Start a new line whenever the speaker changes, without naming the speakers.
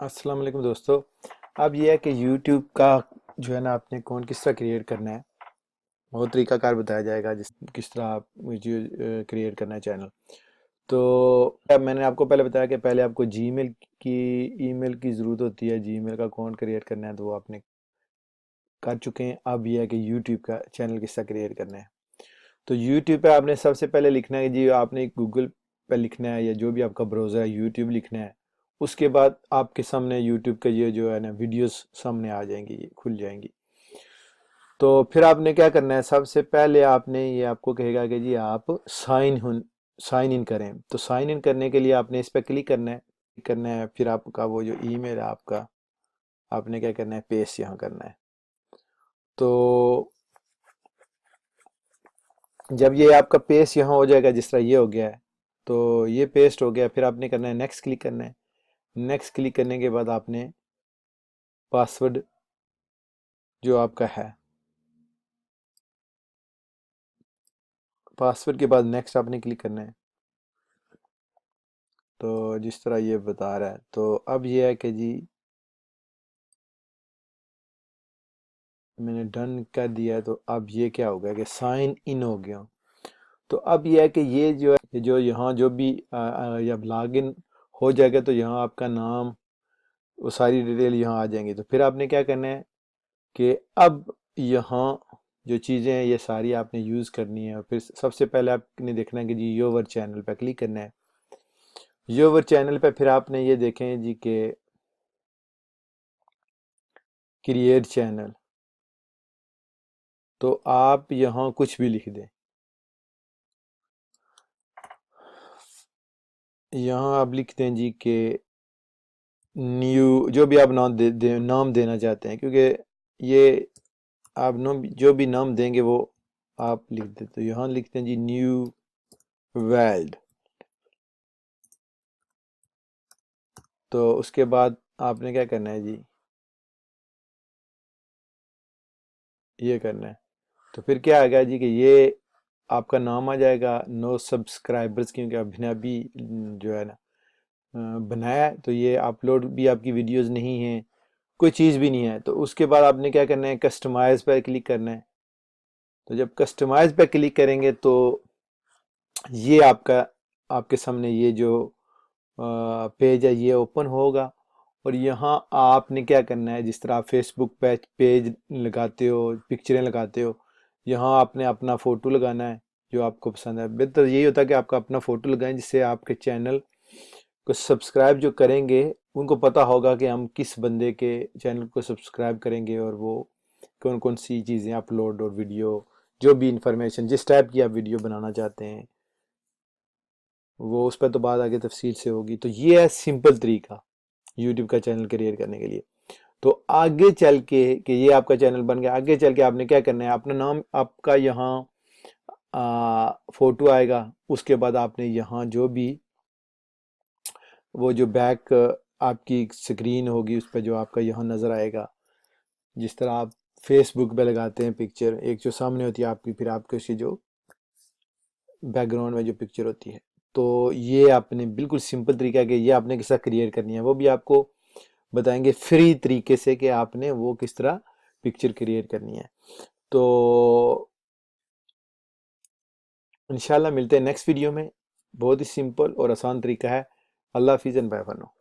السلام علیکم دوستو. اب یہ ہے کہ یوٹیوب کا جو ہے نا آپ نے اکاؤنٹ کس طرح کریٹ کرنا ہے. بہت طریقہ کار بتایا جائے گا کس طرح آپ ویڈیو کریٹ کرنا ہے چینل. تو اب میں نے آپ کو پہلے بتایا کہ پہلے آپ کو جی میل کی ای میل کی ضرورت ہوتی ہے. جی میل کا اکاؤنٹ کریٹ کرنا ہے تو وہ آپ نے کر چکے ہیں. اب یہ ہے کہ یوٹیوب کا چینل کس طرح کریٹ کرنا ہے. تو یوٹیوب پہ آپ نے سب سے پہلے لکھنا ہے جی آپ نے گوگل پہ لکھنا ہے یا جو بھی آپ کا براؤزر ہے یوٹیوب لکھنا ہے. اس کے بعد آپ کے سامنے یوٹیوب کا یہ جو ہے نا ویڈیوز سامنے آ جائیں گی, یہ کھل جائیں گی. تو پھر آپ نے کیا کرنا ہے, سب سے پہلے آپ نے یہ آپ کو کہے گا کہ جی آپ سائن ان کریں. تو سائن ان کرنے کے لیے آپ نے اس پہ کلک کرنا ہے. پھر آپ کا وہ جو ای میل ہے آپ نے کیا کرنا ہے, پیسٹ یہاں کرنا ہے. تو جب یہ آپ کا پیسٹ یہاں ہو جائے گا, جس طرح یہ ہو گیا ہے, تو یہ پیسٹ ہو گیا. پھر آپ نے کرنا ہے نیکسٹ کلک کرنا ہے. نیکسٹ کلک کرنے کے بعد آپ نے پاسورڈ جو آپ کا ہے, پاسورڈ کے بعد نیکسٹ آپ نے کلک کرنا ہے. تو جس طرح یہ بتا رہا ہے, تو اب یہ ہے کہ جی میں نے ڈن کر دیا ہے. تو اب یہ کیا ہو گیا کہ سائن ان ہو گیا. تو اب یہ ہے کہ یہ جو ہے جو یہاں جو بھی جب لاگ ان ہو جائے گا تو یہاں آپ کا نام وہ ساری ڈیٹیل یہاں آ جائیں گی. تو پھر آپ نے کیا کرنا ہے کہ اب یہاں جو چیزیں ہیں یہ ساری آپ نے یوز کرنی ہے. اور پھر سب سے پہلے آپ نے دیکھنا ہے کہ جی یور چینل پہ کلک کرنا ہے. یور چینل پہ پھر آپ نے یہ دیکھیں جی کہ کریٹ چینل. تو آپ یہاں کچھ بھی لکھ دیں. یہاں آپ لکھ دیں جی کہ نیو جو بھی آپ نام دینا چاہتے ہیں, کیونکہ یہ آپ جو بھی نام دیں گے وہ آپ لکھ دیں. تو یہاں لکھتے ہیں جی نیو ویلڈ. تو اس کے بعد آپ نے کیا کرنا ہے جی یہ کرنا ہے. تو پھر کیا آ گیا جی کہ یہ آپ کا نام آ جائے گا. نو سبسکرائبرز, کیونکہ ابھی نے ابھی جو ہے نا بنایا ہے, تو یہ اپلوڈ بھی آپ کی ویڈیوز نہیں ہیں, کوئی چیز بھی نہیں ہے. تو اس کے بعد آپ نے کیا کرنا ہے, کسٹمائز پہ کلک کرنا ہے. تو جب کسٹمائز پہ کلک کریں گے تو یہ آپ کے سامنے یہ جو پیج ہے یہ اوپن ہوگا. اور یہاں آپ نے کیا کرنا ہے, جس طرح آپ فیس بک پہ پیج لگاتے ہو, پکچریں لگاتے ہو, یہاں آپ نے اپنا فوٹو لگانا ہے جو آپ کو پسند ہے. بہتر یہی ہوتا ہے کہ آپ کا اپنا فوٹو لگائیں, جس سے آپ کے چینل کو سبسکرائب جو کریں گے ان کو پتہ ہوگا کہ ہم کس بندے کے چینل کو سبسکرائب کریں گے, اور وہ کون کون سی چیزیں اپلوڈ اور ویڈیو جو بھی انفارمیشن جس ٹائپ کی آپ ویڈیو بنانا چاہتے ہیں وہ اس پہ تو بعد آگے تفصیل سے ہوگی. تو یہ ہے سمپل طریقہ یوٹیوب کا چینل کریٹ کرنے کے لیے. تو آگے چل کے کہ یہ آپ کا چینل بن گیا, آگے چل کے آپ نے کیا کرنا ہے, اپنا نام آپ کا یہاں فوٹو آئے گا. اس کے بعد آپ نے یہاں جو بھی وہ جو بیک آپ کی سکرین ہوگی اس پہ جو آپ کا یہاں نظر آئے گا, جس طرح آپ فیس بک پہ لگاتے ہیں پکچر, ایک جو سامنے ہوتی ہے آپ کی, پھر آپ کے اسی جو بیک گراؤنڈ میں جو پکچر ہوتی ہے. تو یہ آپ نے بالکل سمپل طریقہ ہے کہ یہ آپ نے کس طرح کریٹ کرنی ہے, وہ بھی آپ کو بتائیں گے فری طریقے سے کہ آپ نے وہ کس طرح پکچر کریٹ کرنی ہے. تو انشاءاللہ ملتے ہیں نیکسٹ ویڈیو میں. بہت ہی سمپل اور آسان طریقہ ہے. اللہ حافظ اینڈ بائے فار ناؤ.